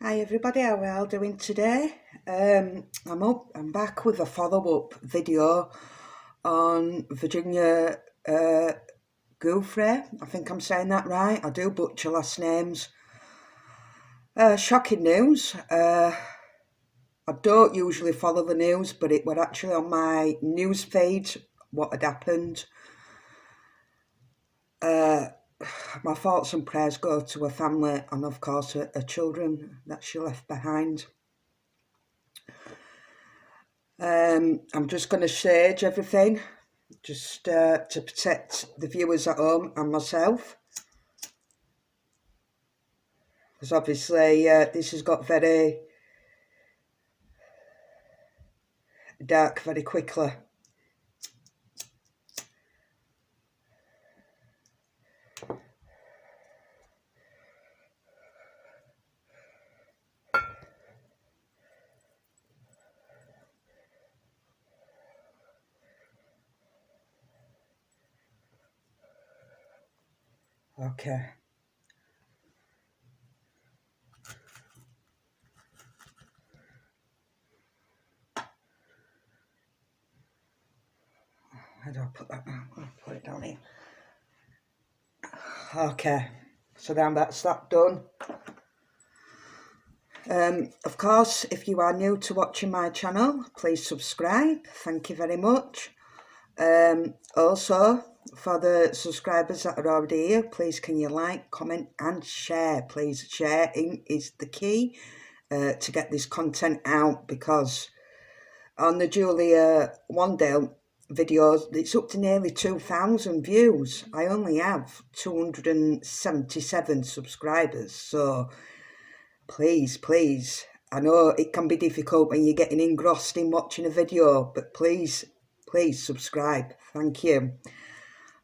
Hi everybody, how are we all doing today? I'm back with a follow-up video on Virginia Giuffre. I think I'm saying that right. I do butcher last names. Shocking news. I don't usually follow the news, but it were actually on my news feed what had happened. My thoughts and prayers go to her family and of course her children that she left behind. I'm just going to sage everything just to protect the viewers at home and myself, because obviously this has got very dark very quickly. Okay. How do I put that now? I'll put it down here. Okay, so now that's that done. Of course, if you are new to watching my channel, please subscribe. Thank you very much. Also, for the subscribers that are already here, please can you like, comment and share. Please, sharing is the key to get this content out, because on the Julia Wandale videos, it's up to nearly 2,000 views. I only have 277 subscribers, so please, I know it can be difficult when you're getting engrossed in watching a video, but please subscribe. Thank you.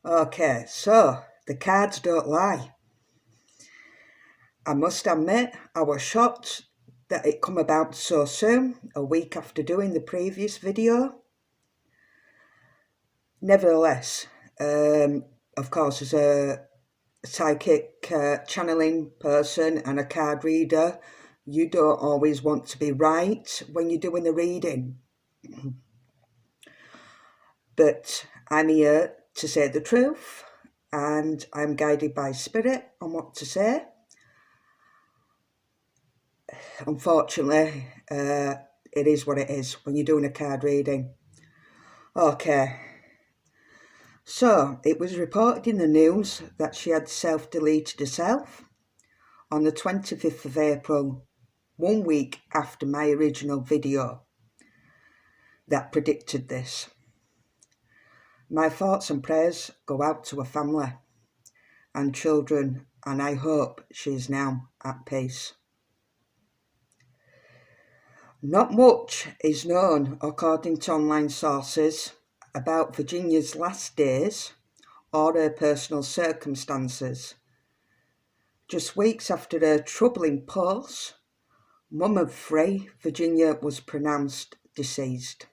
Okay, so the cards don't lie. I must admit, I was shocked that it come about so soon, a week after doing the previous video. Nevertheless, of course, as a psychic channeling person and a card reader, you don't always want to be right when you're doing the reading. But I'm here to say the truth, and I'm guided by spirit on what to say. Unfortunately, it is what it is when you're doing a card reading. Okay. So, it was reported in the news that she had self-deleted herself on the 25th of April, 1 week after my original video that predicted this. My thoughts and prayers go out to her family and children, and I hope she is now at peace. Not much is known, according to online sources, about Virginia's last days or her personal circumstances. Just weeks after her troubling post, mum of 3, Virginia was pronounced deceased.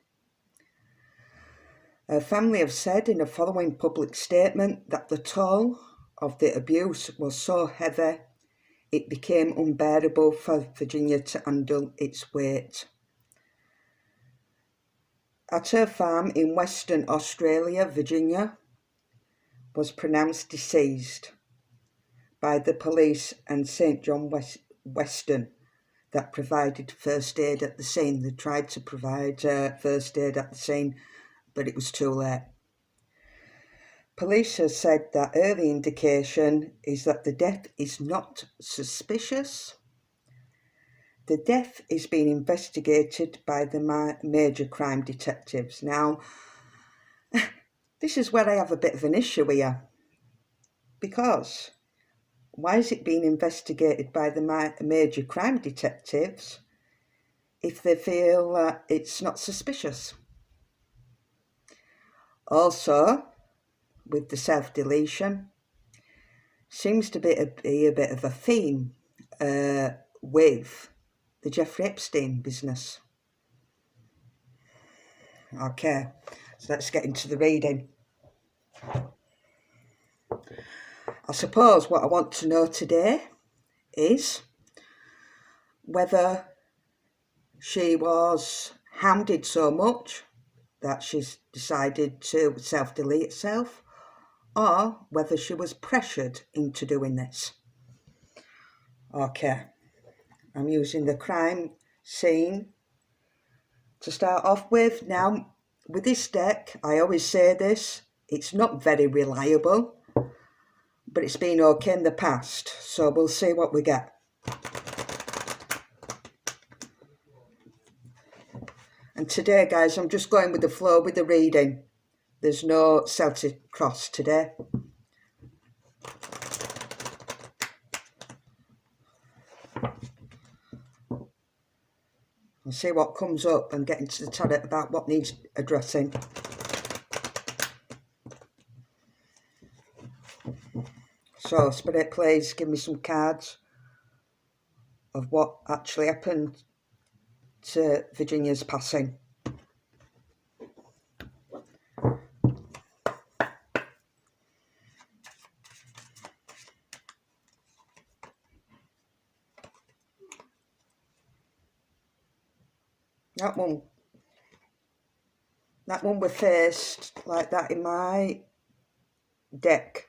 Her family have said in a following public statement that the toll of the abuse was so heavy it became unbearable for Virginia to handle its weight. At her farm in Western Australia, Virginia was pronounced deceased by the police and St John Western that provided first aid at the scene. They tried to provide first aid at the scene, but it was too late. Police have said that early indication is that the death is not suspicious. The death is being investigated by the major crime detectives. Now, this is where I have a bit of an issue here, because why is it being investigated by the major crime detectives if they feel it's not suspicious? Also, with the self-deletion, seems to be a bit of a theme with the Jeffrey Epstein business. Okay, so let's get into the reading. I suppose what I want to know today is, whether she was hounded so much that she's decided to self-delete herself, or whether she was pressured into doing this. Okay, I'm using the crime scene to start off with. Now, with this deck, I always say this, it's not very reliable, but it's been okay in the past, so we'll see what we get. And today, guys, I'm just going with the flow with the reading. There's no Celtic cross today. I'll see what comes up and get into the tarot about what needs addressing. So, Spirit, please give me some cards of what actually happened to Virginia's passing. That one was faced like that in my deck.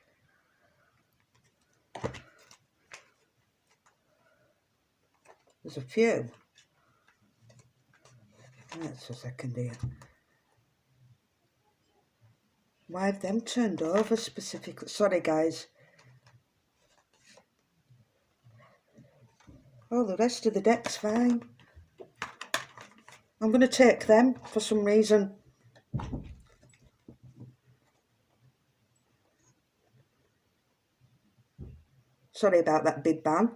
There's a few. That's a second here. Why have them turned over specifically? Sorry, guys. Oh, the rest of the deck's fine. I'm going to take them for some reason. Sorry about that big bang.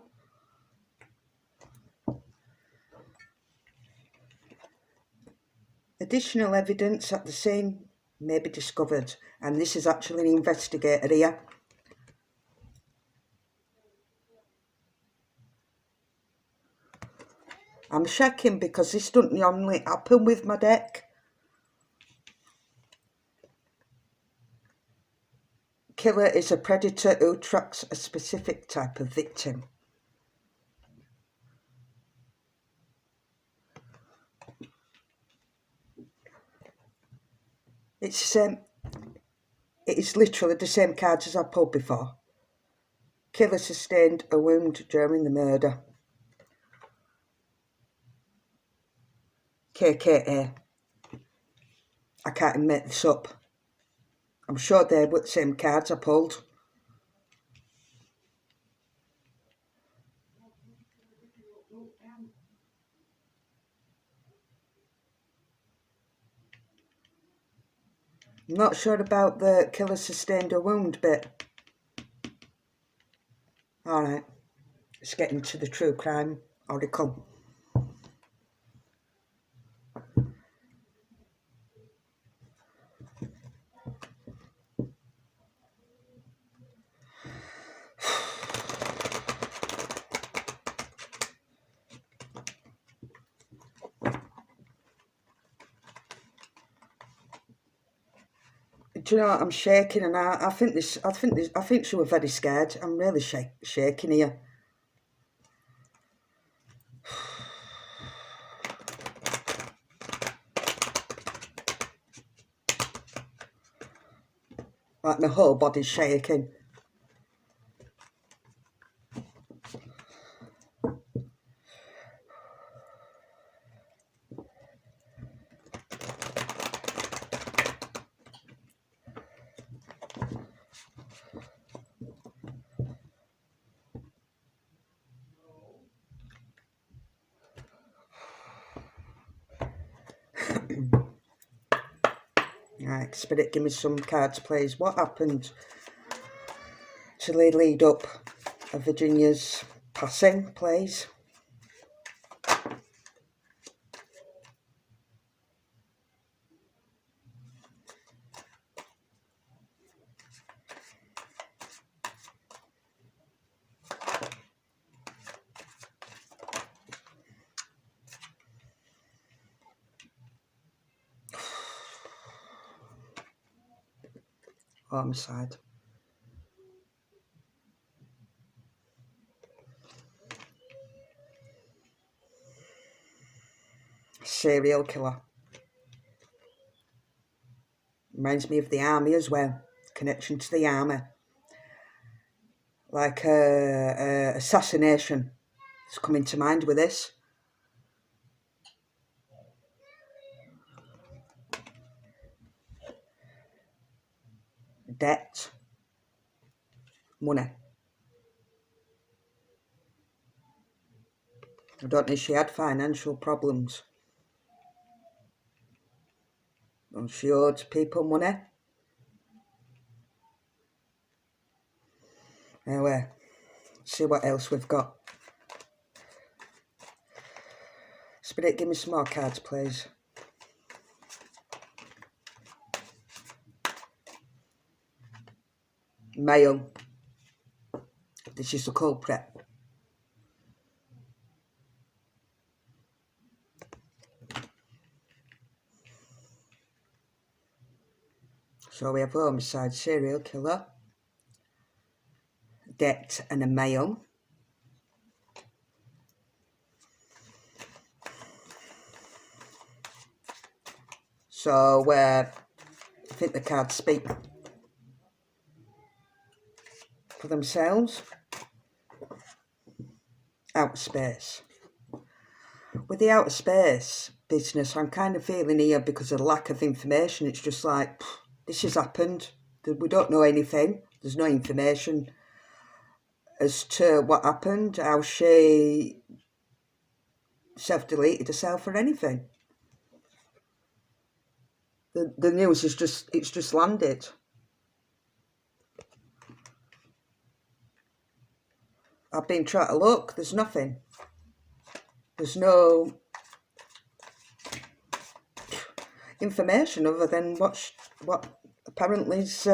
Additional evidence at the scene may be discovered, and this is actually an investigator here. I'm checking because this doesn't normally happen with my deck. Killer is a predator who tracks a specific type of victim. It's the same. It is literally the same cards as I pulled before. Killer sustained a wound during the murder. KKA. I can't even make this up. I'm sure they were the same cards I pulled. I'm not sure about the killer sustained a wound bit. Alright, let's get into the true crime article. Do you know what? I'm shaking, and I think she was very scared. I'm really shaking here. Like my whole body's shaking. Right, Spirit, give me some cards, please. What happened to the lead up of Virginia's passing, please? Homicide. serial killer. Reminds me of the army as well. Connection to the army. Like assassination. It's coming to mind with this. Debt. Money. I don't know if she had financial problems. And she owed people money. Anyway, let's see what else we've got. Spirit, give me some more cards, please. Male. This is the culprit. So we have homicide, serial killer, debt, and a male. So I think the cards speak for themselves. Outer space. With the outer space business, I'm kind of feeling here because of the lack of information. It's just like, this has happened. We don't know anything. There's no information as to what happened, how she self-deleted herself or anything. The news is it's just landed. I've been trying to look, there's nothing. There's no information other than what apparently is,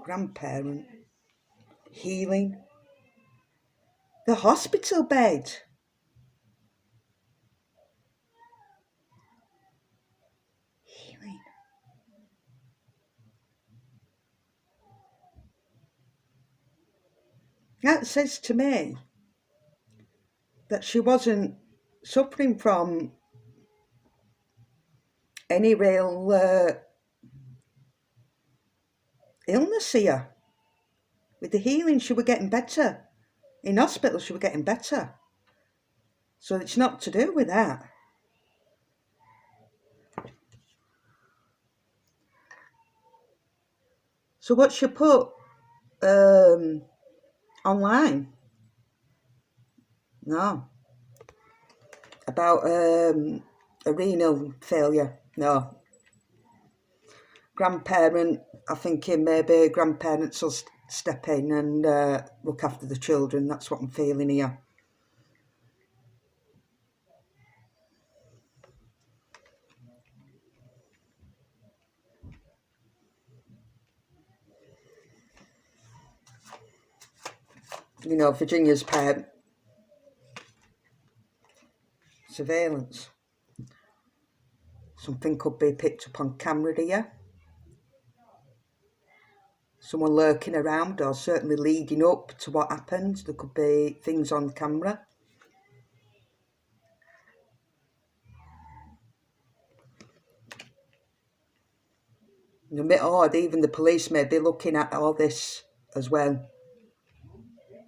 grandparent, healing, the hospital bed. Healing. That says to me that she wasn't suffering from any real illness here. With the healing, she were getting better. In hospital, she were getting better. So it's not to do with that. So what she put online? No. About a renal failure? No. Grandparent, I think maybe grandparents will step in and look after the children. That's what I'm feeling here. You know, Virginia's parent. Surveillance. Something could be picked up on camera here. Someone lurking around, or certainly leading up to what happened. There could be things on camera. And a bit odd, even the police may be looking at all this as well.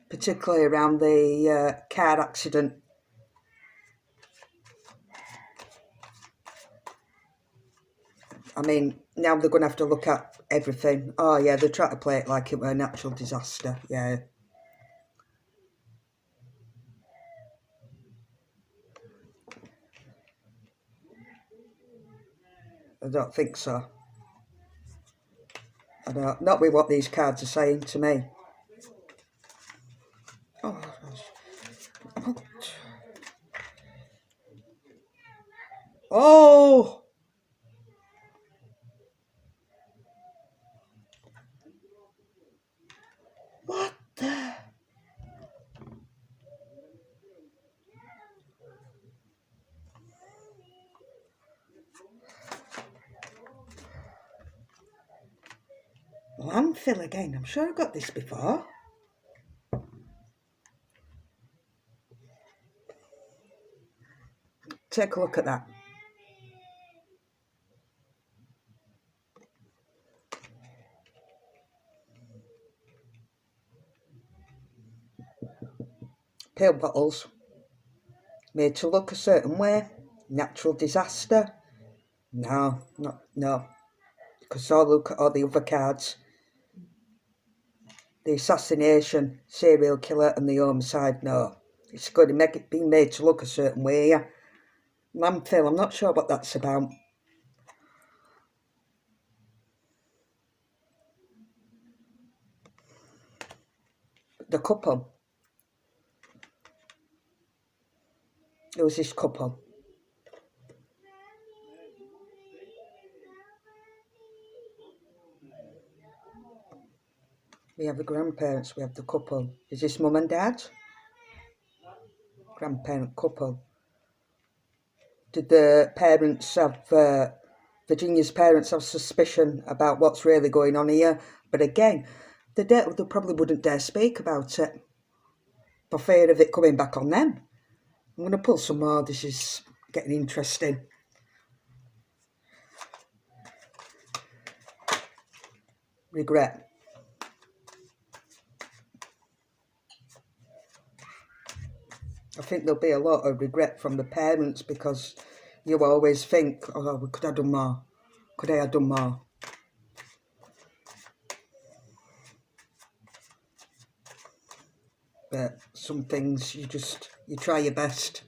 Particularly around the car accident. I mean, now they're going to have to look at everything. Oh yeah, they're trying to play it like it were a natural disaster, yeah. I don't think so. I don't, not with what these cards are saying to me. Oh, oh! What the? Landfill again. I'm sure I got this before. Take a look at that. Pill bottles made to look a certain way. Natural disaster. No, no. Because look at all the other cards. The assassination, serial killer and the homicide. No. It's going to make it being made to look a certain way, yeah. Landfill, I'm not sure what that's about. The couple. It was this couple. We have the grandparents, we have the couple. Is this mum and dad? Grandparent couple. Did the parents have, Virginia's parents have suspicion about what's really going on here? But again, they probably wouldn't dare speak about it for fear of it coming back on them. I'm going to pull some more. This is getting interesting. Regret. I think there'll be a lot of regret from the parents because you always think, oh, we could have done more. Could I have done more? But some things you try your best.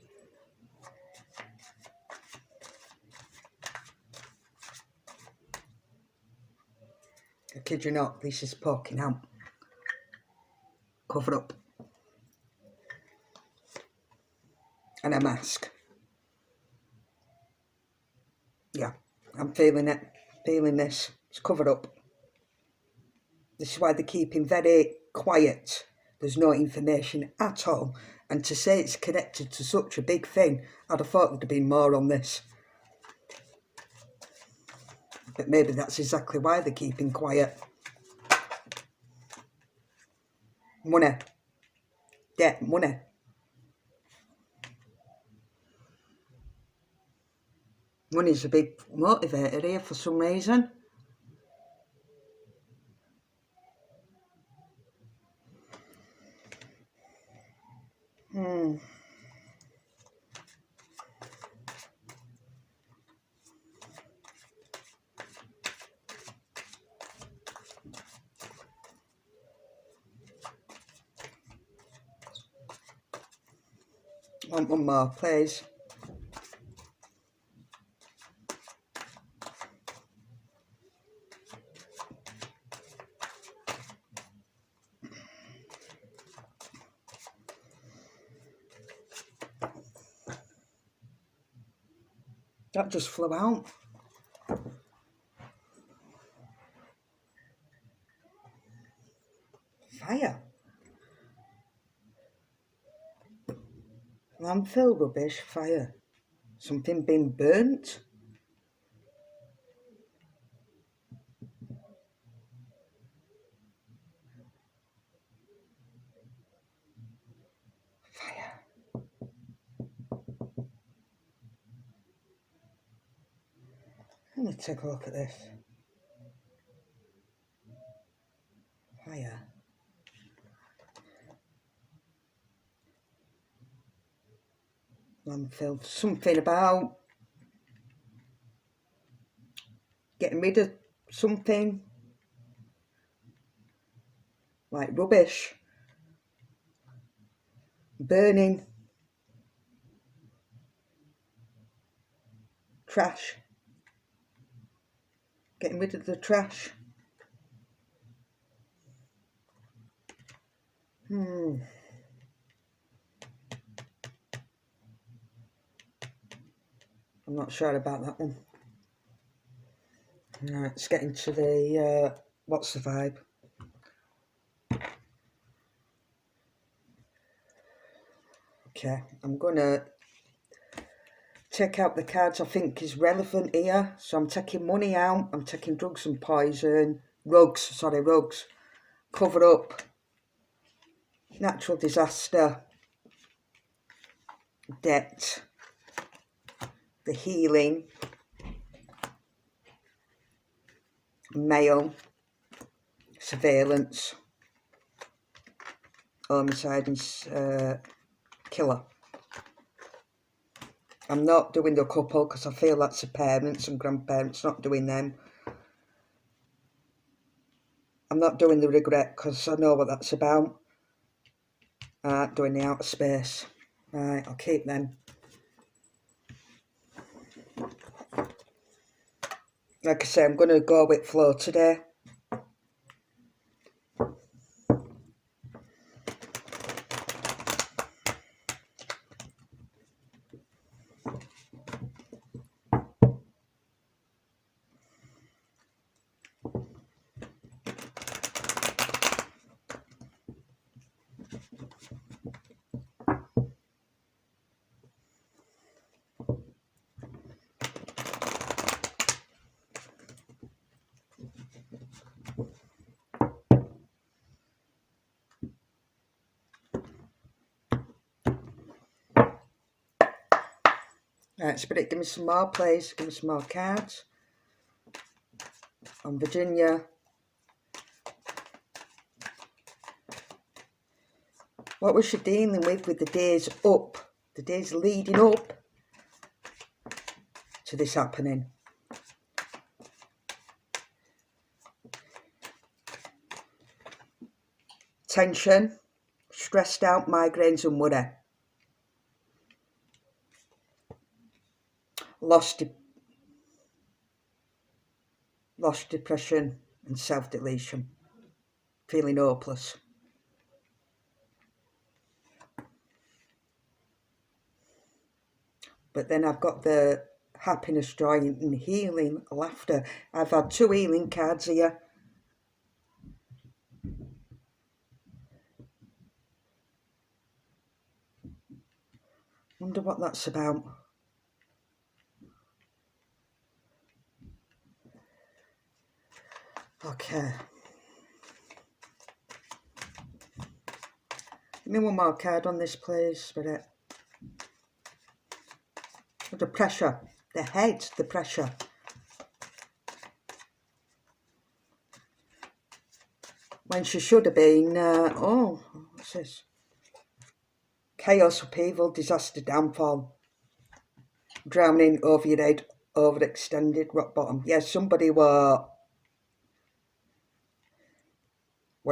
I kid you not, this is poking out. Covered up. And a mask. Yeah, I'm feeling it. Feeling this. It's covered up. This is why they're keeping very quiet. There's no information at all. And to say it's connected to such a big thing, I'd have thought there'd have been more on this. But maybe that's exactly why they're keeping quiet. Money. Debt, money. Money's a big motivator here for some reason. Want one more, please. That just flew out. Fire. Landfill rubbish, fire. Something been burnt. Fire. Let me take a look at this. Fire. Landfill. Something about getting rid of something. Like rubbish. Burning. Trash. Getting rid of the trash. I'm not sure about that one. Right, let's get into the, what's the vibe? Okay, I'm going to take out the cards I think is relevant here. So I'm taking money out, I'm taking drugs and poison, rugs, cover up natural disaster, debt, the healing, male, surveillance, homicide and killer. I'm not doing the couple because I feel that's the parents and grandparents, not doing them. I'm not doing the regret because I know what that's about. Doing the outer space. Right, I'll keep them. Like I say, I'm going to go with flow today. Right, Spirit, give me some more, please. Give me some more cards. On Virginia. What was she dealing with the days up? The days leading up to this happening? Tension, stressed out, migraines and worry. Lost depression and self-deletion. Feeling hopeless. But then I've got the happiness, joy and healing, laughter. I've had 2 healing cards here. Wonder what that's about. Okay. Give me one more card on this, please, Spirit. The pressure, the head, the pressure. When she should have been, what's this? Chaos, upheaval, disaster, downfall. Drowning over your head, overextended, rock bottom. Yeah, somebody were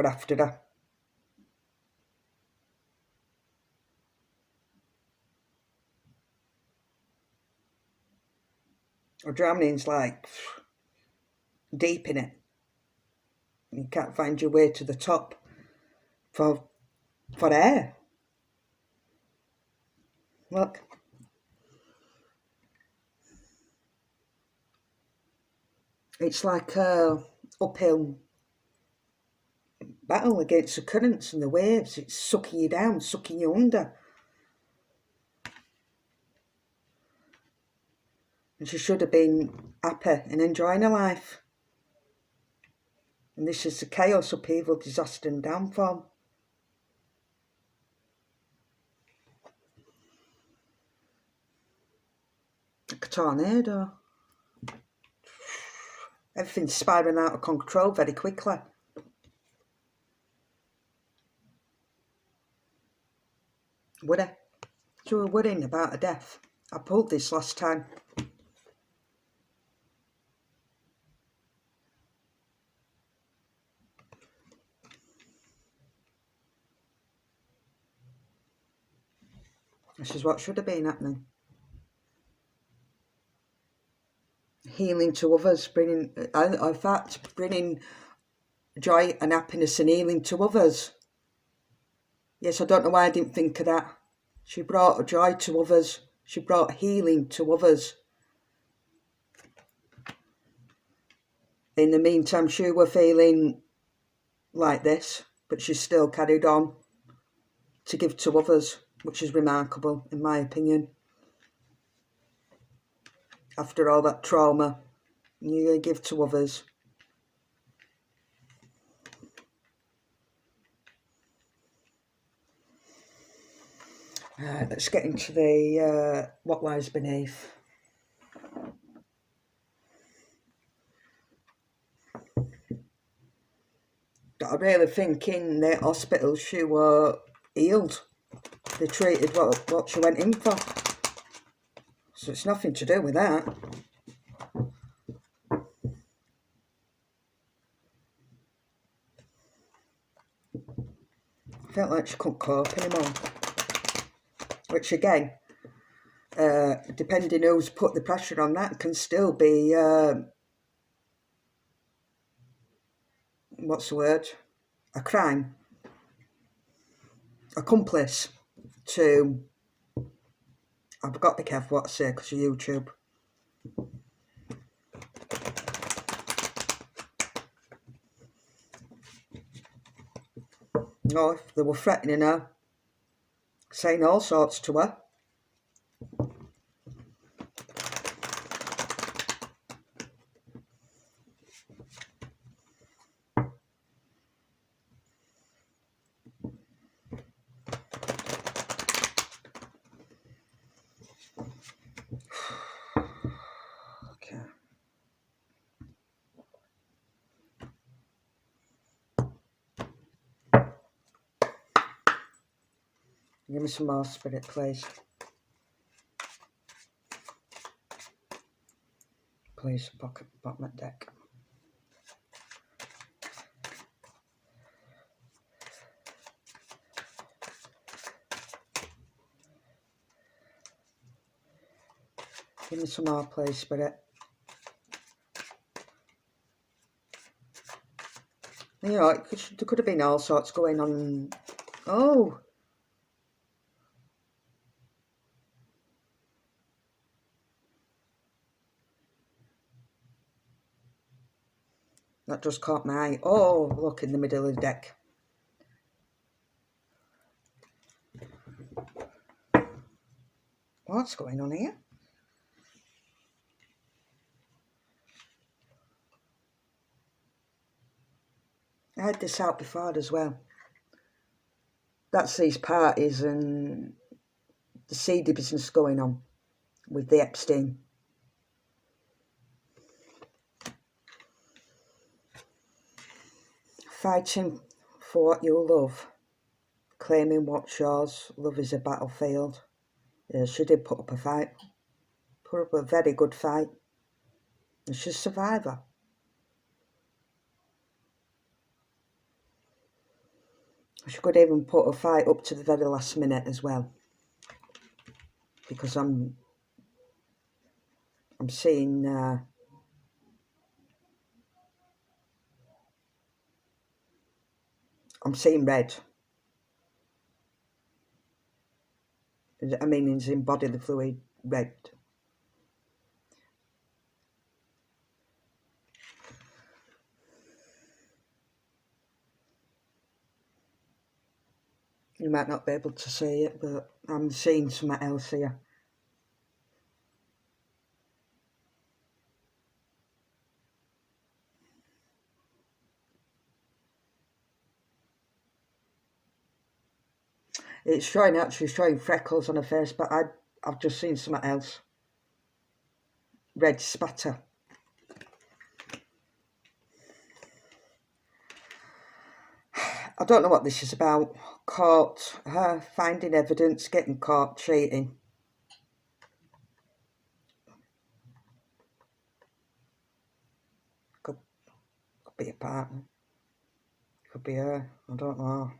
after her. Or drowning's like deep in it. You can't find your way to the top for air. Look. It's like a uphill battle against the currents and the waves. It's sucking you down, sucking you under. And she should have been happy and enjoying her life. And this is the chaos, upheaval, disaster and downfall. Like a tornado. Everything's spiraling out of control very quickly. Worry. You were worrying about a death. I pulled this last time. This is what should have been happening. Healing to others, bringing joy and happiness and healing to others. Yes, I don't know why I didn't think of that. She brought joy to others. She brought healing to others. In the meantime, she were feeling like this, but she still carried on to give to others, which is remarkable, in my opinion. After all that trauma, you give to others. Let's get into the what lies beneath. I really think in the hospital she were healed. They treated what she went in for. So it's nothing to do with that. I felt like she couldn't cope anymore. Which again, depending who's put the pressure on, that can still be, what's the word? A crime. Accomplice to, I've got to be careful what I say because of YouTube. No, if they were threatening her, saying all sorts to her. Okay. Give me some more spirit, please. Please, bottom of deck. Give me some more, please, spirit. You know, there could have been all sorts going on. Oh! That just caught my eye. Oh, look in the middle of the deck. What's going on here? I had this out before as well. That's these parties and the seedy business going on with the Epstein. Fighting for what you love, claiming what's yours, love is a battlefield. She did put up a fight, put up a very good fight, and she's a survivor. She could even put a fight up to the very last minute as well, because I'm seeing red. I mean, it's in bodily fluid red. You might not be able to see it, but I'm seeing something else here. It's actually showing freckles on her face, but I've just seen something else. Red spatter. I don't know what this is about. Caught, her finding evidence, getting caught cheating. Could be a partner. Could be her. I don't know.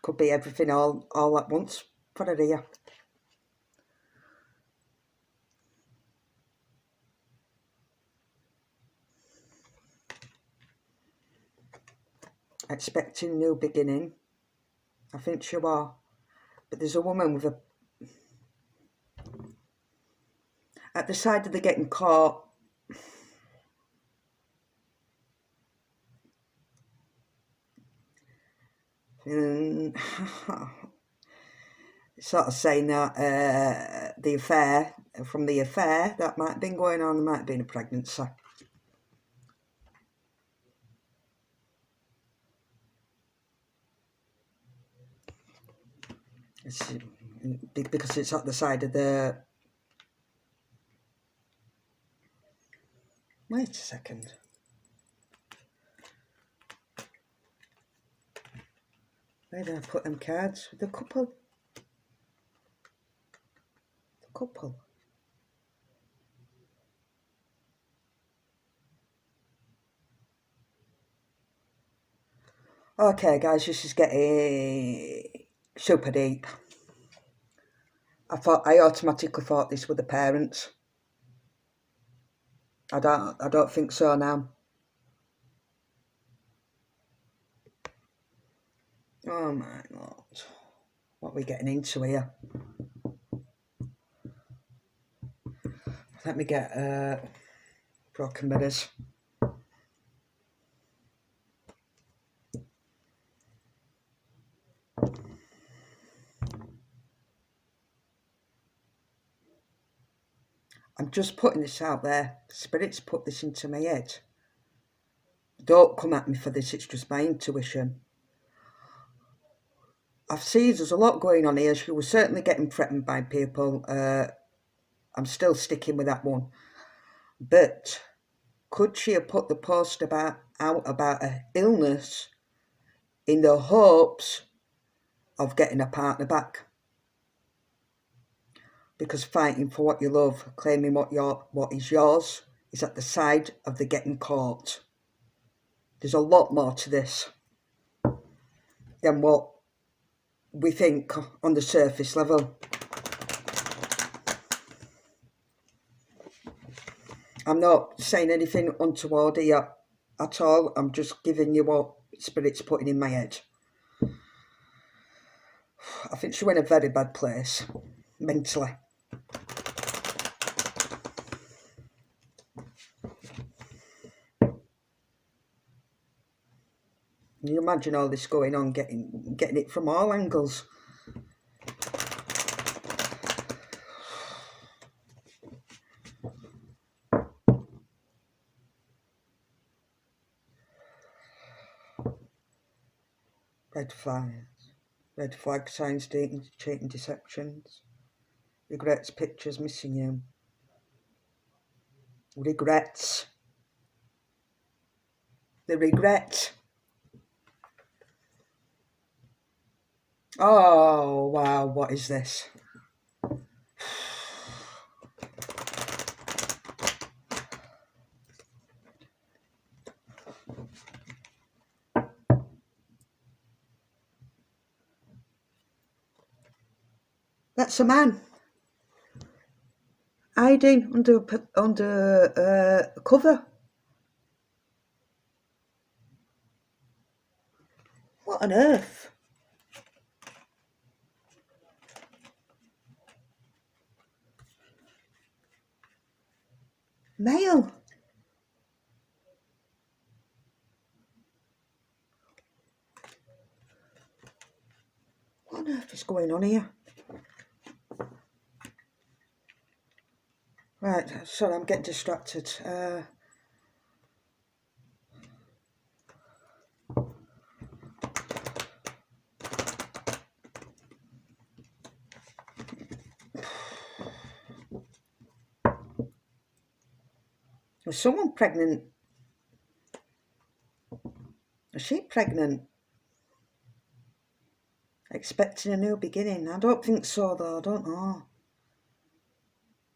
Could be everything all at once for her here. Expecting new beginning. I think she was. But there's a woman with a... At the side of the getting caught, sort of saying that the affair, that might have been going on, there might have been a pregnancy. because it's at the side of the... Wait a second. Where did I put them cards? The couple. The couple. Okay, guys, this is getting super deep. I automatically thought this were the parents. I don't think so now. Oh my Lord. What are we getting into here? Let me get broken mirrors. I'm just putting this out there. Spirits put this into my head. Don't come at me for this, it's just my intuition. I've seen there's a lot going on here. She was certainly getting threatened by people. I'm still sticking with that one. But could she have put the post out about her illness in the hopes of getting a partner back? Because fighting for what you love, claiming what is yours, is at the side of the getting caught. There's a lot more to this than what we think on the surface level. I'm not saying anything untoward here at all. I'm just giving you what Spirit's putting in my head. I think she went in a very bad place, mentally. Can you imagine all this going on, getting it from all angles? Red flag signs, dating, cheating, deceptions. Regrets, pictures, missing you. Regrets. The regret. Oh, wow, what is this? That's a man. Hiding under a cover. What on earth? Male. What on earth is going on here? Right, sorry, I'm getting distracted. Was someone pregnant? Is she pregnant? Expecting a new beginning? I don't think so, though. I don't know.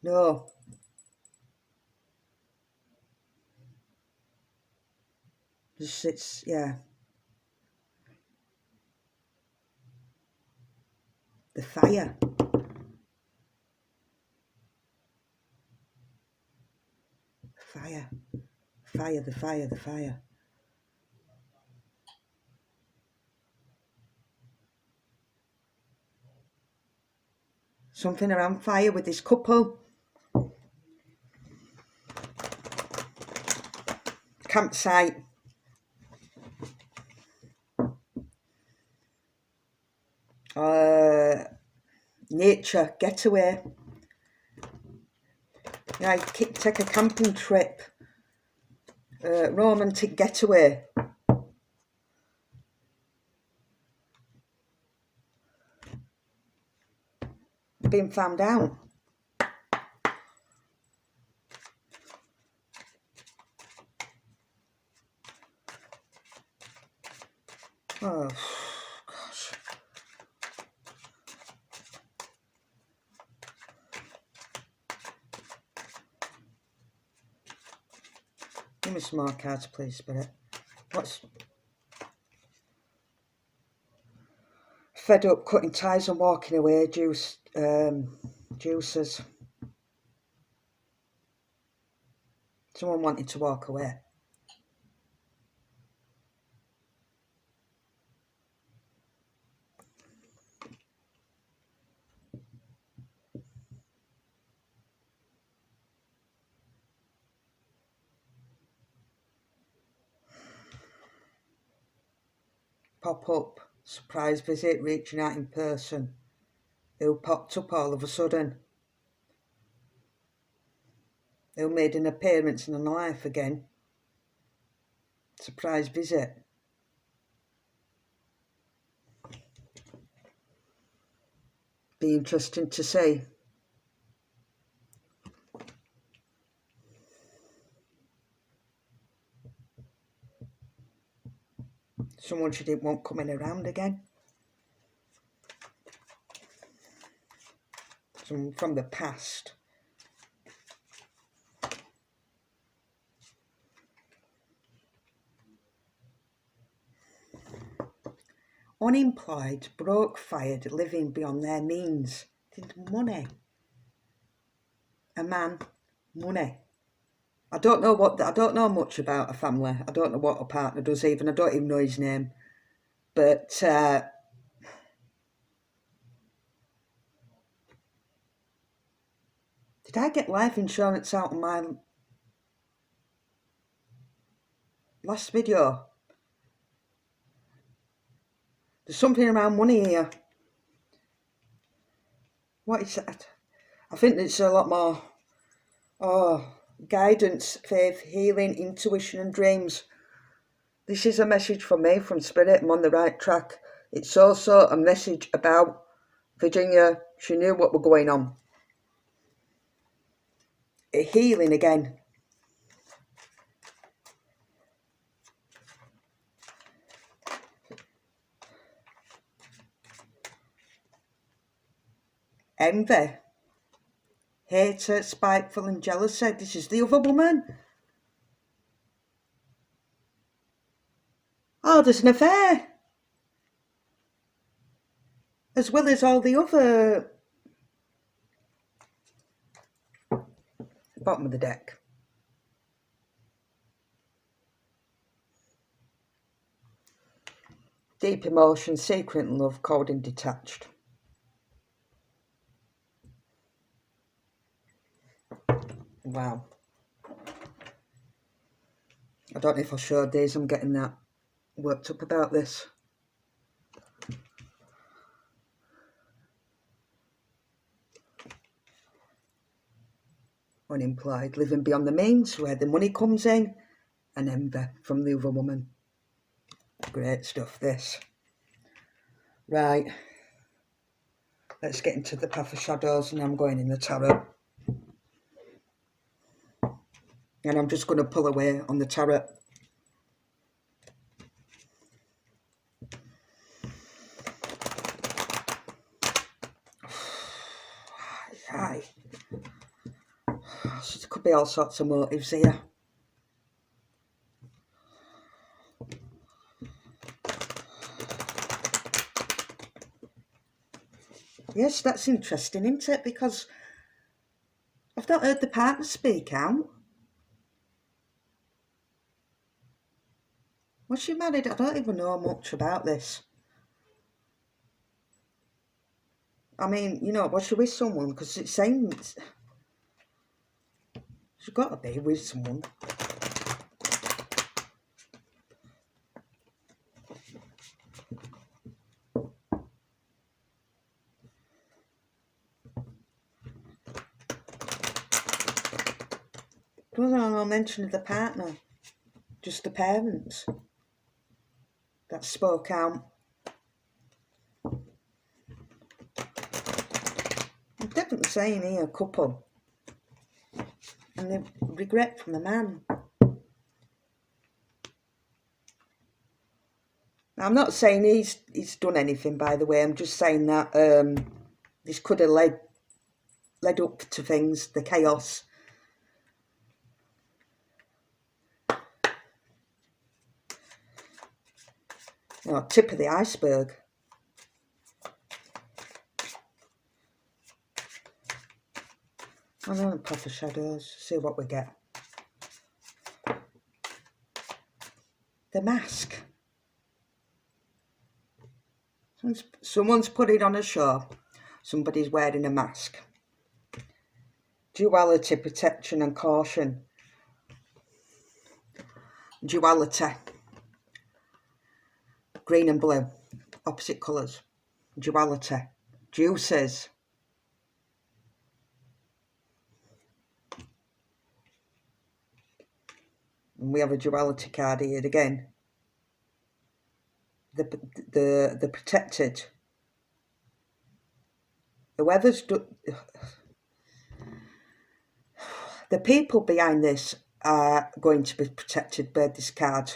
No. It's yeah. The fire. The fire. Something around fire with this couple. Campsite. Nature getaway. Yeah, take a camping trip. Romantic getaway. been found out. Oh, gosh. Give me some more cards, please, Spirit. What's... Fed up, cutting ties and walking away, juices. Someone wanted to walk away. Pop up, surprise visit, reaching out in person. Who popped up all of a sudden? Who made an appearance in her life again? Surprise visit. Be interesting to see. Someone she didn't want coming around again. Someone from the past. Unemployed, broke, fired, living beyond their means. Money. A man, money. I don't know much about a family. I don't know what a partner does even. I don't even know his name. But did I get life insurance out of my last video? There's something around money here. What is that? I think it's a lot more. Oh, guidance, faith, healing, intuition and dreams. This is a message from me, from Spirit. I'm on the right track. It's also a message about Virginia. She knew what was going on. Healing again. Envy. Hater, spiteful and jealousy. This is the other woman. Oh, there's an affair. As well as all the other... Bottom of the deck. Deep emotion, secret and love, cold and detached. Wow. I don't know if I showed these. I'm getting that worked up about this. Unemployed, living beyond the means, where the money comes in, and envy from the other woman. Great stuff, this. Right. Let's get into the path of shadows, and I'm going in the tarot. And I'm just going to pull away on the tarot. Right. So there could be all sorts of motives here. Yes, that's interesting, isn't it? Because I've not heard the partner speak out. Was she married? I don't even know much about this. I mean, you know, was she with someone? Because it seems she's got to be with someone. There was no mention of the partner, just the parents that spoke out. definitely saying here couple. And the regret from the man. Now, I'm not saying he's done anything, by the way. I'm just saying that this could have led up to things, the chaos. You know, tip of the iceberg. I know the proper shadows. See what we get. The mask. Someone's put it on a show. Somebody's wearing a mask. Duality, protection and caution. Duality. Green and blue. Opposite colours. Duality. Juices. And we have a duality card here again. The protected. Whoever's the people behind this are going to be protected by this card.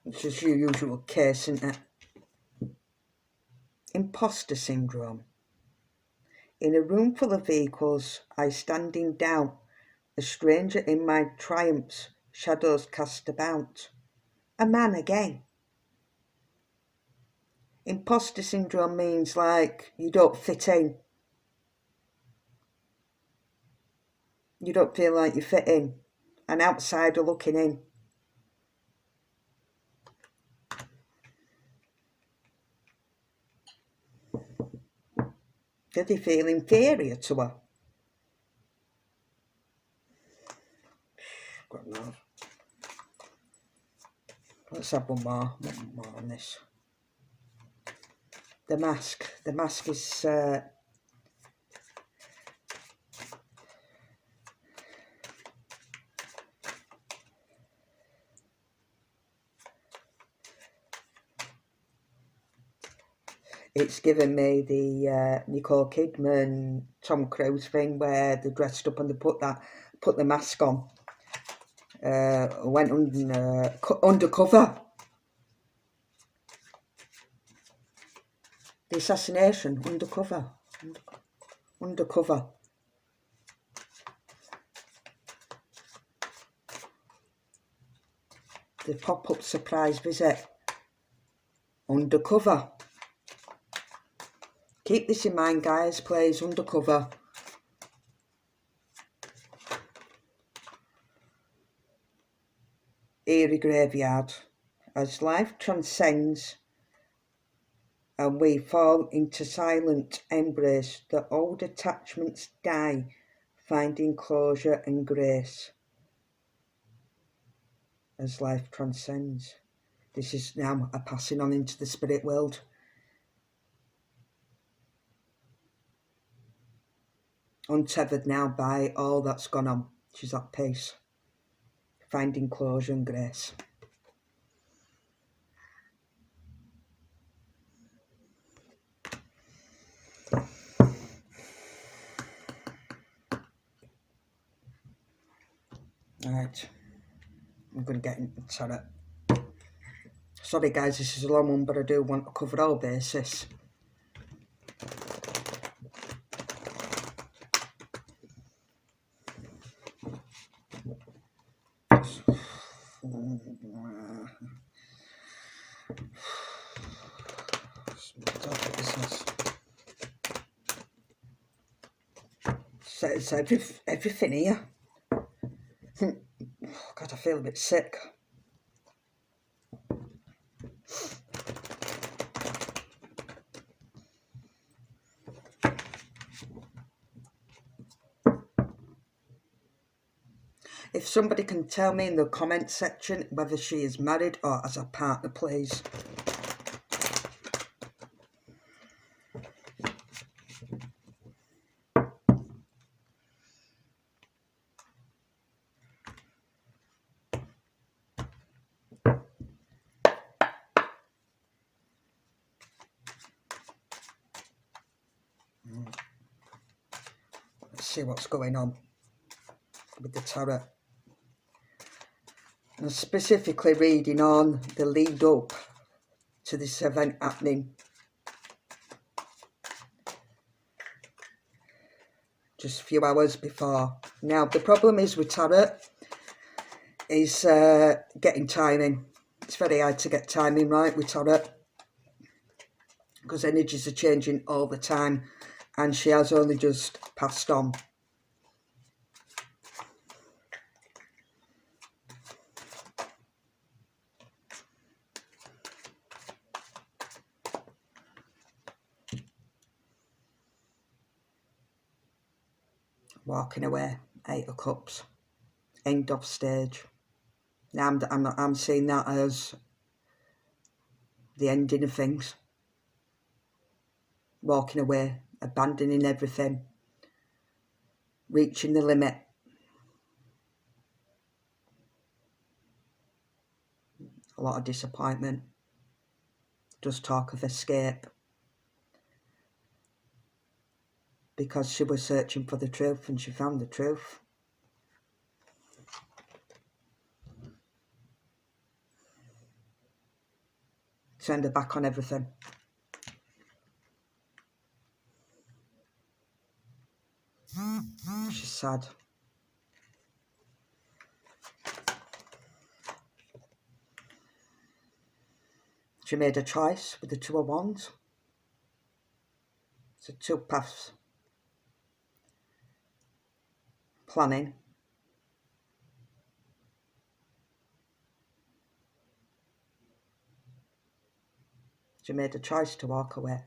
Which is your usual case, isn't it? Imposter syndrome. In a room full of equals, I stand in doubt, a stranger in my triumphs, shadows cast about. A man again. Imposter syndrome means like you don't fit in. You don't feel like you fit in. An outsider looking in. Did he feel inferior to her? God knows. Let's have one more on this. The mask. The mask is it's given me the Nicole Kidman, Tom Cruise thing where they dressed up and they put the mask on. Went undercover. The assassination, undercover. Undercover. The pop-up surprise visit. Undercover. Keep this in mind, guys, please. Undercover. Eerie graveyard. As life transcends and we fall into silent embrace, the old attachments die, finding closure and grace. As life transcends. This is now a passing on into the spirit world. Untethered now by all that's gone on. She's at peace. Finding closure and grace. Alright. I'm going to get into tarot. Sorry guys, this is a long one, but I do want to cover all bases. So it's everything here. God, I feel a bit sick. If somebody can tell me in the comment section whether she is married or has a partner, please. see what's going on with the tarot. And specifically reading on the lead up to this event happening. Just a few hours before. Now, the problem is with tarot is getting timing. It's very hard to get timing right with tarot because energies are changing all the time, and she has only just passed on. Walking away, 8 of Cups, end of stage. Now I'm seeing that as the ending of things. Walking away, abandoning everything, reaching the limit. A lot of disappointment. Just talk of escape. Because she was searching for the truth and she found the truth. Turned her back on everything. She's sad. She made a choice with the 2 of Wands. So 2 paths. Planning. She made a choice to walk away.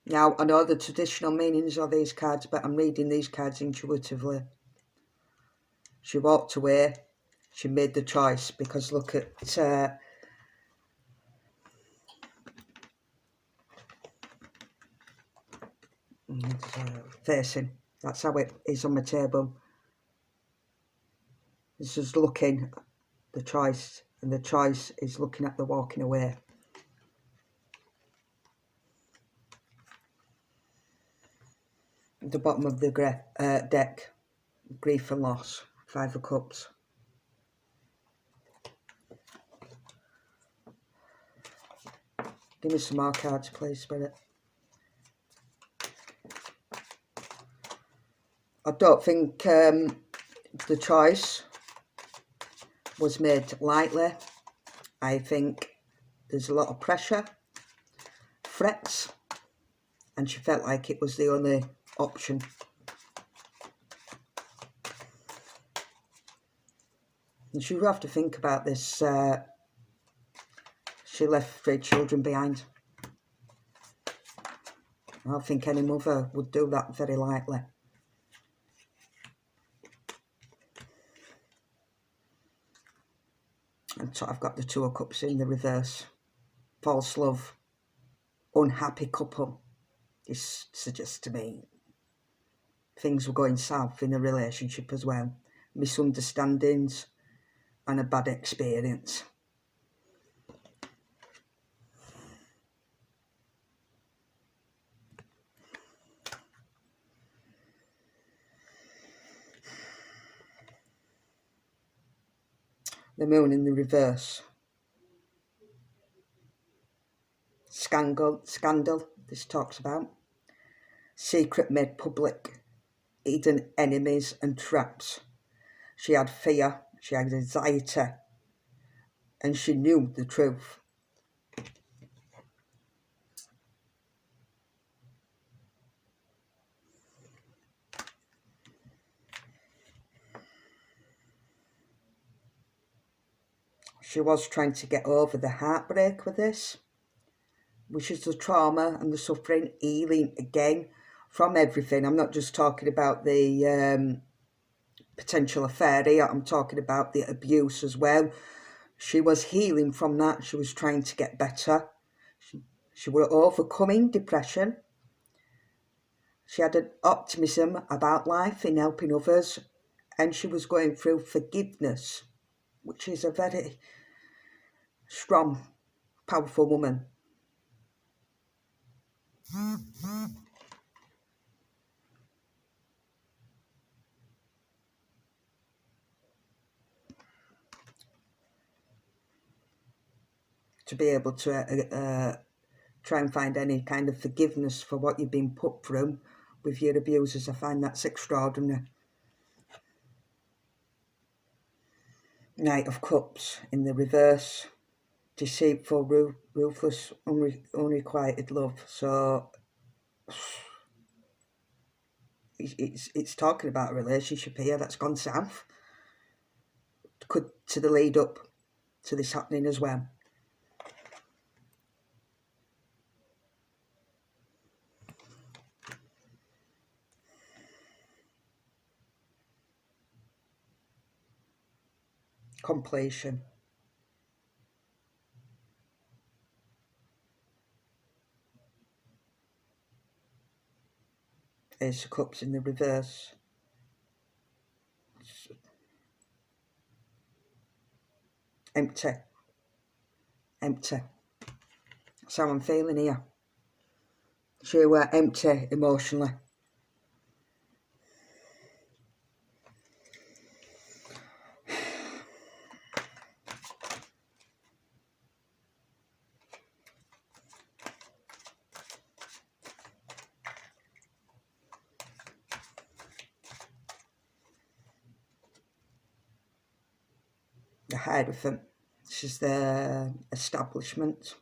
Now, I know the traditional meanings of these cards, but I'm reading these cards intuitively. She walked away. She made the choice because look at facing. That's how it is on my table. It's just looking at the choice, and the choice is looking at the walking away. At the bottom of the deck, grief and loss, 5 of Cups. Give me some more cards, please, Spirit. I don't think the choice was made lightly. I think there's a lot of pressure, threats, and she felt like it was the only option. And she would have to think about this. She left 3 children behind. I don't think any mother would do that very lightly. And so I've got the 2 of Cups in the reverse. False love. Unhappy couple. This suggests to me things were going south in a relationship as well. Misunderstandings and a bad experience. The Moon in the reverse. Scandal, this talks about. Secret made public. Hidden enemies and traps. She had fear, she had anxiety, and she knew the truth. She was trying to get over the heartbreak with this, which is the trauma and the suffering, healing again from everything. I'm not just talking about the potential affair here, I'm talking about the abuse as well. She was healing from that. She was trying to get better. She was overcoming depression. She had an optimism about life in helping others, and she was going through forgiveness, which is a very strong Powerful woman. To be able to try and find any kind of forgiveness for what you've been put through with your abusers, I find that's extraordinary. Knight of Cups in the reverse. Deceitful, ruthless, unrequited love. So it's talking about a relationship here that's gone south. Could to the lead up to this happening as well. Completion. Ace of Cups in the reverse. Empty. Empty. That's how I'm feeling here. She were empty emotionally. The Hierophant. This is the establishment.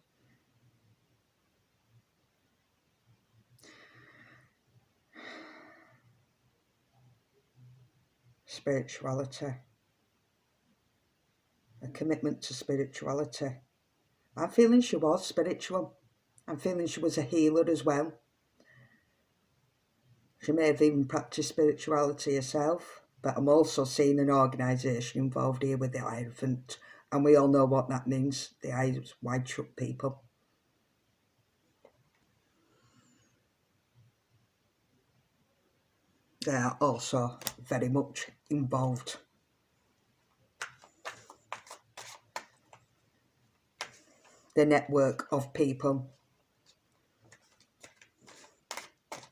Spirituality. A commitment to spirituality. I'm feeling she was spiritual. I'm feeling she was a healer as well. She may have even practiced spirituality herself, but I'm also seeing an organisation involved here with the Hierophant, and we all know what that means, the eyes wide shut people. They are also very much involved. The network of people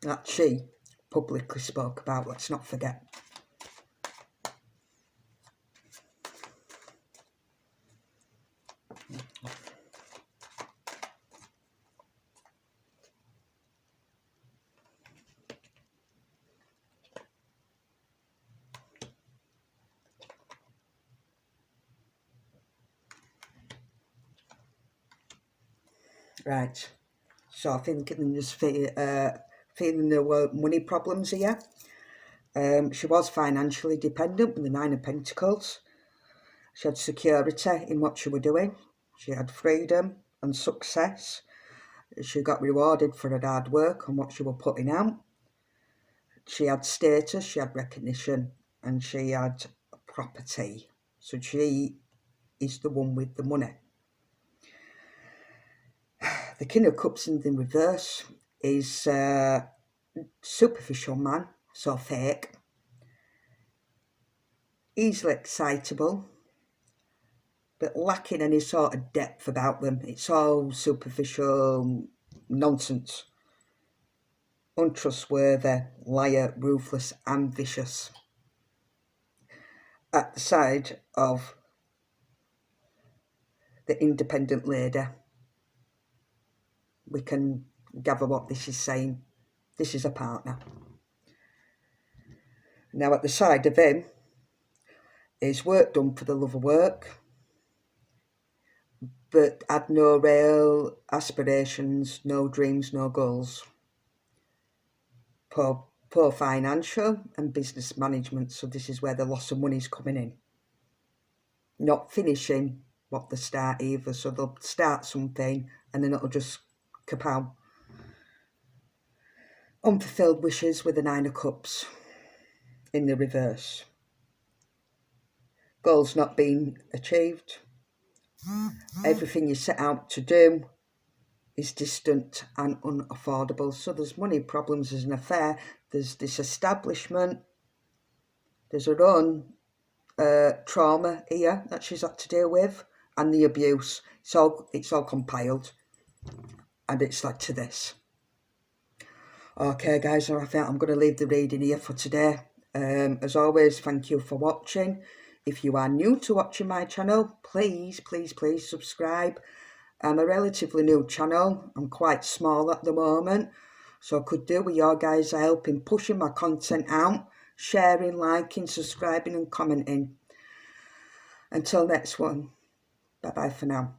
that she publicly spoke about, let's not forget. Right, so I think I'm just feeling there were money problems here. She was financially dependent with the Nine of Pentacles. She had security in what she was doing. She had freedom and success. She got rewarded for her hard work and what she was putting out. She had status, she had recognition, and she had property. So she is the one with the money. The King of Cups in the reverse is a superficial man, so fake, easily excitable, but lacking any sort of depth about them. It's all superficial nonsense. Untrustworthy, liar, ruthless and vicious. At the side of the independent lady, we can gather what this is saying. This is a partner. Now at the side of him is work done for the love of work, but had no real aspirations, no dreams, no goals. Poor financial and business management, so this is where the loss of money is coming in. Not finishing what they start either, so they'll start something and then it'll just kapow. Unfulfilled wishes with the Nine of Cups in the reverse. Goals not being achieved. Everything you set out to do is distant and unaffordable. So there's money problems, there's an affair, there's this establishment, there's her own trauma here that she's had to deal with, and the abuse. It's all compiled, and it's led to this. Okay guys, I think I'm going to leave the reading here for today. As always, thank you for watching. If you are new to watching my channel, please subscribe. I'm a relatively new channel. I'm quite small at the moment, so I could do with your guys' help in pushing my content out, sharing, liking, subscribing and commenting. Until next one, bye bye for now.